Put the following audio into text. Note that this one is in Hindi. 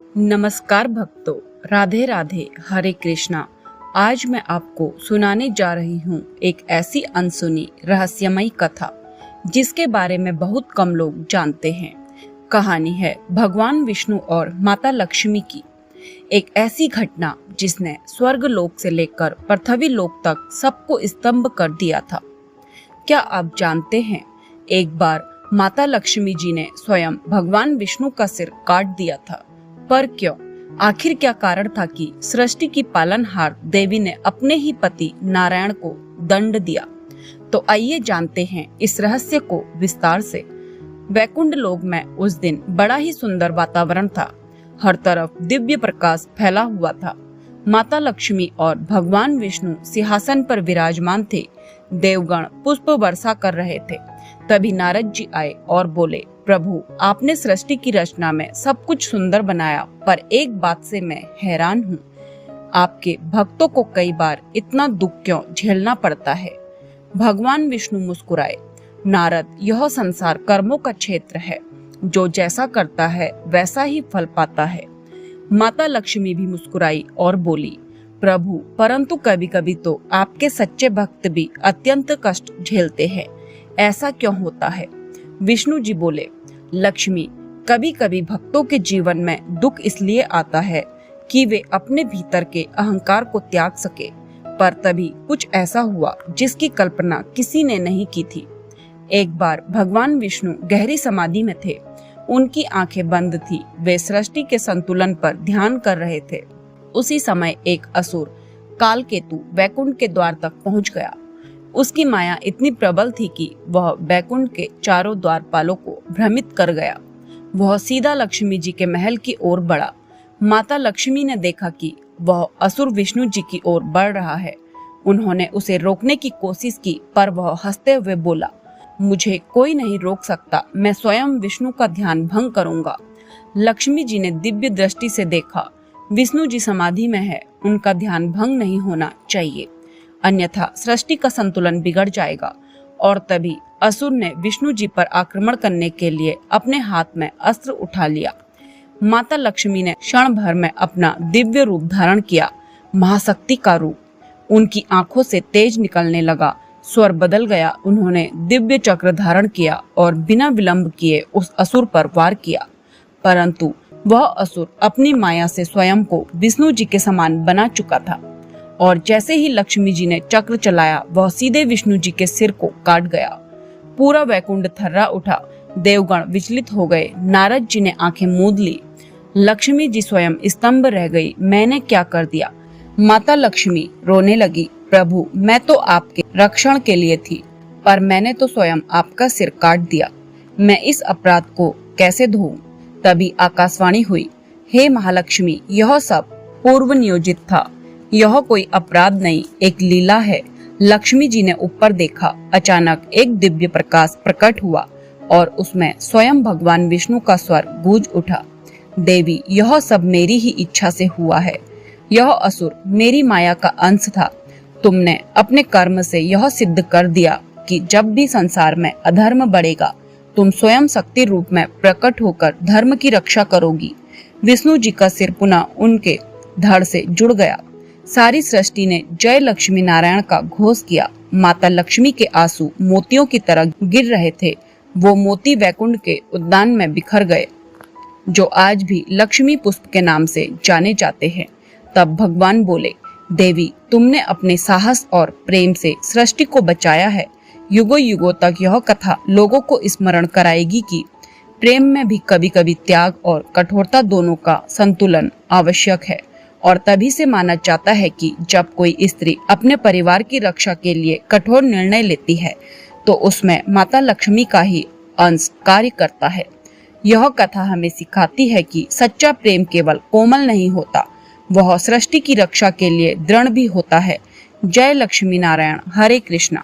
नमस्कार भक्तों, राधे राधे, हरे कृष्णा। आज मैं आपको सुनाने जा रही हूँ एक ऐसी अनसुनी रहस्यमयी कथा जिसके बारे में बहुत कम लोग जानते हैं। कहानी है भगवान विष्णु और माता लक्ष्मी की। एक ऐसी घटना जिसने स्वर्ग लोक से लेकर पृथ्वी लोक तक सबको स्तंभ कर दिया था। क्या आप जानते हैं, एक बार माता लक्ष्मी जी ने स्वयं भगवान विष्णु का सिर काट दिया था। पर क्यों? आखिर क्या कारण था कि सृष्टि की पालनहार देवी ने अपने ही पति नारायण को दंड दिया? तो आइए जानते हैं इस रहस्य को विस्तार से। वैकुंठ लोक में उस दिन बड़ा ही सुंदर वातावरण था। हर तरफ दिव्य प्रकाश फैला हुआ था। माता लक्ष्मी और भगवान विष्णु सिंहासन पर विराजमान थे। देवगण पुष्प वर्षा कर रहे थे। तभी नारद जी आए और बोले, प्रभु, आपने सृष्टि की रचना में सब कुछ सुंदर बनाया, पर एक बात से मैं हैरान हूँ। आपके भक्तों को कई बार इतना दुख क्यों झेलना पड़ता है? भगवान विष्णु मुस्कुराए, नारद, यह संसार कर्मों का क्षेत्र है। जो जैसा करता है वैसा ही फल पाता है। माता लक्ष्मी भी मुस्कुराई और बोली, प्रभु, परंतु कभी कभी तो आपके सच्चे भक्त भी अत्यंत कष्ट झेलते हैं। ऐसा क्यों होता है? विष्णु जी बोले, लक्ष्मी, कभी कभी भक्तों के जीवन में दुख इसलिए आता है कि वे अपने भीतर के अहंकार को त्याग सके। पर तभी कुछ ऐसा हुआ जिसकी कल्पना किसी ने नहीं की थी। एक बार भगवान विष्णु गहरी समाधि में थे। उनकी आंखें बंद थी। वे सृष्टि के संतुलन पर ध्यान कर रहे थे। उसी समय एक असुर कालकेतु वैकुंठ के द्वार तक पहुंच गया। उसकी माया इतनी प्रबल थी कि वह वैकुंठ के चारों द्वारपालों को भ्रमित कर गया। वह सीधा लक्ष्मी जी के महल की ओर बढ़ा। माता लक्ष्मी ने देखा कि वह असुर विष्णु जी की ओर बढ़ रहा है। उन्होंने उसे रोकने की कोशिश की, पर वह हंसते हुए बोला, मुझे कोई नहीं रोक सकता। मैं स्वयं विष्णु का ध्यान भंग करूंगा। लक्ष्मी जी ने दिव्य दृष्टि से देखा, विष्णु जी समाधि में है। उनका ध्यान भंग नहीं होना चाहिए, अन्यथा सृष्टि का संतुलन बिगड़ जाएगा। और तभी असुर ने विष्णु जी पर आक्रमण करने के लिए अपने हाथ में अस्त्र उठा लिया। माता लक्ष्मी ने क्षण भर में अपना दिव्य रूप धारण किया, महाशक्ति का रूप। उनकी आंखों से तेज निकलने लगा। स्वर बदल गया। उन्होंने दिव्य चक्र धारण किया और बिना विलंब किए उस असुर पर वार किया। परंतु वह असुर अपनी माया से स्वयं को विष्णु जी के समान बना चुका था और जैसे ही लक्ष्मी जी ने चक्र चलाया, वह सीधे विष्णु जी के सिर को काट गया। पूरा वैकुंठ थर्रा उठा। देवगण विचलित हो गए। नारद जी ने आंखें मूंद ली। लक्ष्मी जी स्वयं स्तंभ रह गई। मैंने क्या कर दिया? माता लक्ष्मी रोने लगी, प्रभु, मैं तो आपके रक्षण के लिए थी, पर मैंने तो स्वयं आपका सिर काट दिया। मैं इस अपराध को कैसे धोऊं? तभी आकाशवाणी हुई, हे महालक्ष्मी, यह सब पूर्व नियोजित था। यह कोई अपराध नहीं, एक लीला है। लक्ष्मी जी ने ऊपर देखा। अचानक एक दिव्य प्रकाश प्रकट हुआ और उसमें स्वयं भगवान विष्णु का स्वर गूंज उठा, देवी, यह सब मेरी ही इच्छा से हुआ है। यह असुर मेरी माया का अंश था। तुमने अपने कर्म से यह सिद्ध कर दिया कि जब भी संसार में अधर्म बढ़ेगा, तुम स्वयं शक्ति रूप में प्रकट होकर धर्म की रक्षा करोगी। विष्णु जी का सिर पुनः उनके धड़ से जुड़ गया। सारी सृष्टि ने जय लक्ष्मी नारायण का घोष किया। माता लक्ष्मी के आंसू मोतियों की तरह गिर रहे थे। वो मोती वैकुंठ के उद्यान में बिखर गए, जो आज भी लक्ष्मी पुष्प के नाम से जाने जाते हैं। तब भगवान बोले, देवी, तुमने अपने साहस और प्रेम से सृष्टि को बचाया है। युगों युगों तक यह कथा लोगों को स्मरण कराएगी कि प्रेम में भी कभी कभी त्याग और कठोरता दोनों का संतुलन आवश्यक है। और तभी से माना जाता है कि जब कोई स्त्री अपने परिवार की रक्षा के लिए कठोर निर्णय लेती है, तो उसमें माता लक्ष्मी का ही अंश कार्य करता है। यह कथा हमें सिखाती है कि सच्चा प्रेम केवल कोमल नहीं होता, वह सृष्टि की रक्षा के लिए दृढ़ भी होता है। जय लक्ष्मी नारायण, हरे कृष्णा।